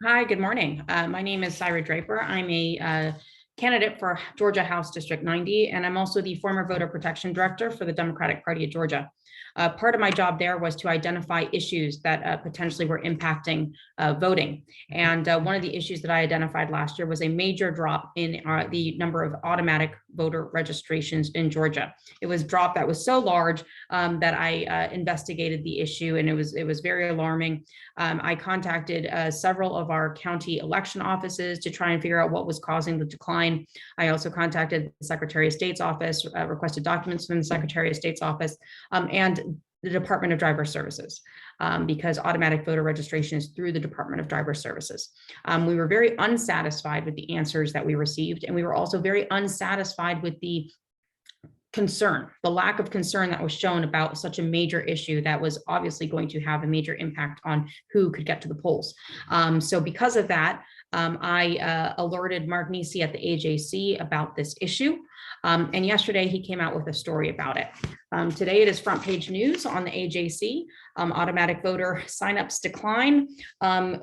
Hi, good morning. My name is Saira Draper. I'm a candidate for Georgia House District 90, and I'm also the former voter protection director for the Democratic Party of Georgia. Part of my job there was to identify issues that potentially were impacting voting. And one of the issues that I identified last year was a major drop in the number of automatic voter registrations in Georgia. It was a drop that was so large that I investigated the issue, and it was very alarming. I contacted several of our county election offices to try and figure out what was causing the decline. I also contacted the Secretary of State's office, requested documents from the Secretary of State's office, and the Department of Driver Services, because automatic voter registration is through the Department of Driver Services. We were very unsatisfied with the answers that we received, and we were also very unsatisfied with the lack of concern that was shown about such a major issue that was obviously going to have a major impact on who could get to the polls. So because of that, I alerted Mark Nisi at the AJC about this issue. And yesterday he came out with a story about it. Today it is front page news on the AJC. Automatic voter signups decline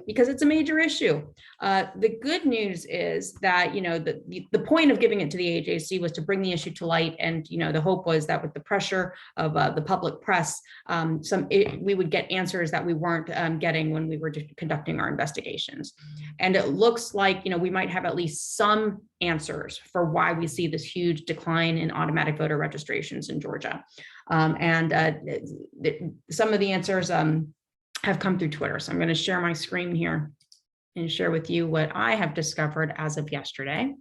because it's a major issue. The good news is that, the point of giving it to the AJC was to bring the issue to light. And, the hope was that with the pressure of the public press, we would get answers that we weren't getting when we were conducting our investigations. And it looks like, we might have at least some answers for why we see this huge decline in automatic voter registrations in Georgia. Some of the answers have come through Twitter. So I'm going to share my screen here and share with you what I have discovered as of yesterday.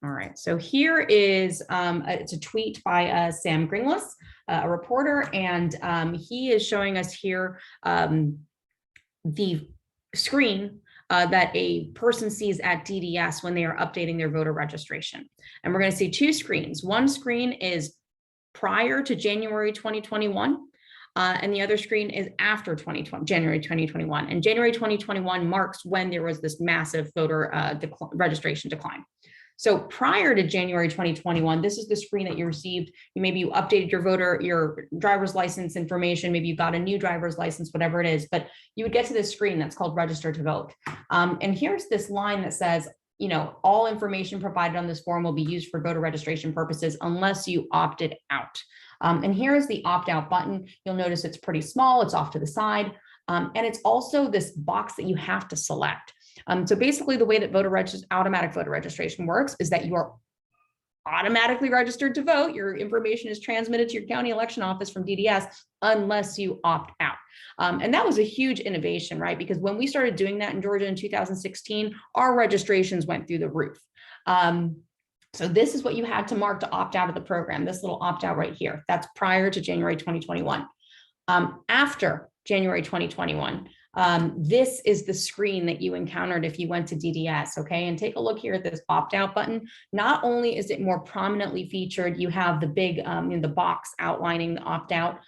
All right, so here is, it's a tweet by Sam Gringlas, a reporter, and he is showing us here the screen that a person sees at DDS when they are updating their voter registration. And we're going to see two screens. One screen is prior to January 2021, and the other screen is after January 2021. And January 2021 marks when there was this massive voter registration decline. So prior to January 2021, this is the screen that you received. Maybe you updated your driver's license information. Maybe you got a new driver's license, whatever it is. But you would get to this screen that's called register to vote. And here's this line that says, all information provided on this form will be used for voter registration purposes unless you opted out. And here's the opt-out button. You'll notice it's pretty small. It's off to the side. And it's also this box that you have to select. So basically the way that automatic voter registration works is that you are automatically registered to vote. Your information is transmitted to your county election office from DDS unless you opt out. And that was a huge innovation, right? Because when we started doing that in Georgia in 2016, our registrations went through the roof. So this is what you had to mark to opt out of the program, this little opt out right here. That's prior to January 2021. After January 2021, this is the screen that you encountered if you went to DDS, okay? And take a look here at this opt-out button. Not only is it more prominently featured, you have the big, the box outlining the opt-out.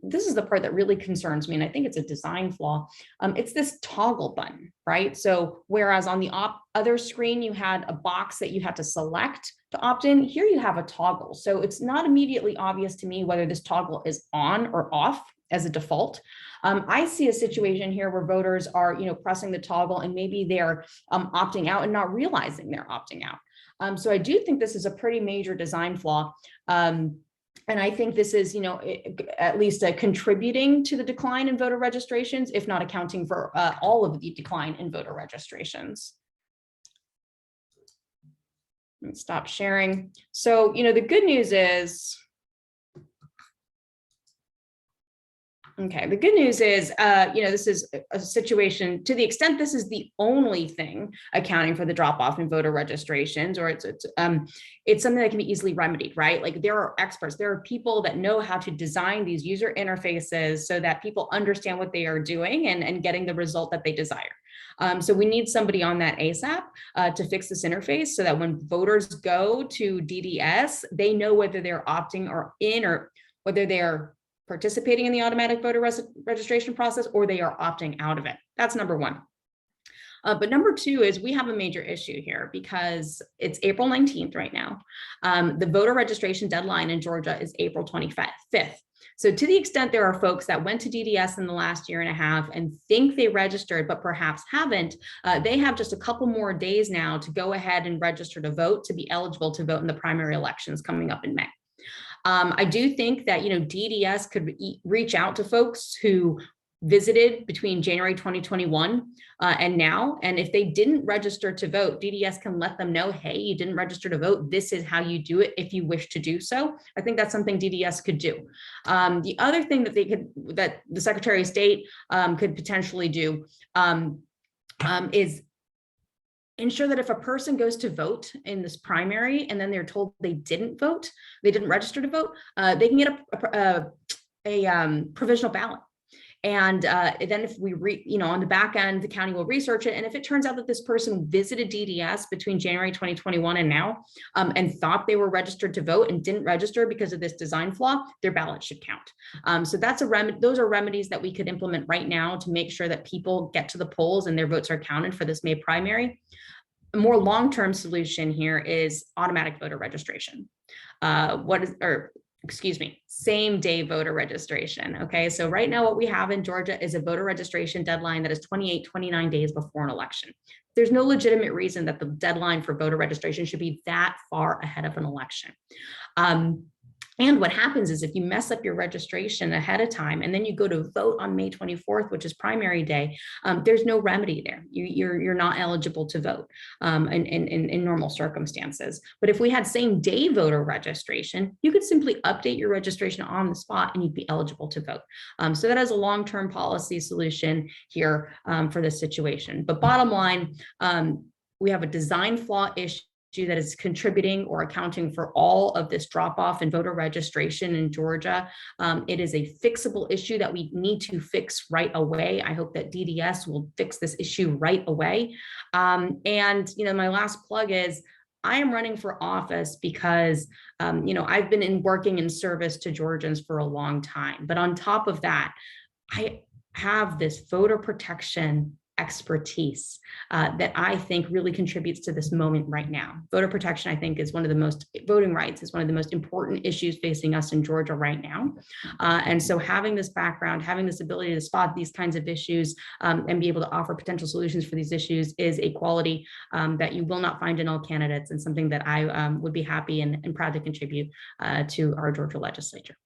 This is the part that really concerns me, and I think it's a design flaw. It's this toggle button, right? So whereas on the other screen, you had a box that you had to select to opt in, here you have a toggle. So it's not immediately obvious to me whether this toggle is on or off as a default. I see a situation here where voters are, pressing the toggle and maybe they're opting out and not realizing they're opting out. So I do think this is a pretty major design flaw. And I think this is, at least contributing to the decline in voter registrations, if not accounting for all of the decline in voter registrations. Let me stop sharing. So, the good news is, okay, the good news is, this is a situation, to the extent this is the only thing accounting for the drop off in voter registrations, or it's something that can be easily remedied, right? Like there are experts, there are people that know how to design these user interfaces so that people understand what they are doing and getting the result that they desire. So we need somebody on that ASAP to fix this interface so that when voters go to DDS, they know whether they're opting or in or whether they're participating in the automatic voter registration process or they are opting out of it. That's number one. But number two is we have a major issue here because it's April 19th right now. The voter registration deadline in Georgia is April 25th. So to the extent there are folks that went to DDS in the last year and a half and think they registered, but perhaps haven't, they have just a couple more days now to go ahead and register to vote, to be eligible to vote in the primary elections coming up in May. I do think that, DDS could reach out to folks who visited between January 2021 and now. And if they didn't register to vote, DDS can let them know, hey, you didn't register to vote. This is how you do it if you wish to do so. I think that's something DDS could do. The other thing that that the Secretary of State could potentially do is ensure that if a person goes to vote in this primary and then they're told they didn't vote, they didn't register to vote, they can get a provisional ballot. And then if we, on the back end, the county will research it. And if it turns out that this person visited DDS between January 2021 and now, and thought they were registered to vote and didn't register because of this design flaw, their ballot should count. So that's those are remedies that we could implement right now to make sure that people get to the polls and their votes are counted for this May primary. A more long-term solution here is automatic voter registration. Same day voter registration. Okay, so right now what we have in Georgia is a voter registration deadline that is 29 days before an election. There's no legitimate reason that the deadline for voter registration should be that far ahead of an election. And what happens is if you mess up your registration ahead of time and then you go to vote on May 24th, which is primary day, there's no remedy there. You're not eligible to vote in normal circumstances. But if we had same day voter registration, you could simply update your registration on the spot and you'd be eligible to vote. So that is a long-term policy solution here for this situation. But bottom line, we have a design flaw issue that is contributing or accounting for all of this drop off in voter registration in Georgia. It is a fixable issue that we need to fix right away. I hope that DDS will fix this issue right away. And my last plug is I am running for office because, I've been working in service to Georgians for a long time. But on top of that, I have this voter protection expertise that I think really contributes to this moment right now. Voter protection, I think, is voting rights is one of the most important issues facing us in Georgia right now. And so having this background, having this ability to spot these kinds of issues and be able to offer potential solutions for these issues is a quality that you will not find in all candidates and something that I would be happy and proud to contribute to our Georgia legislature.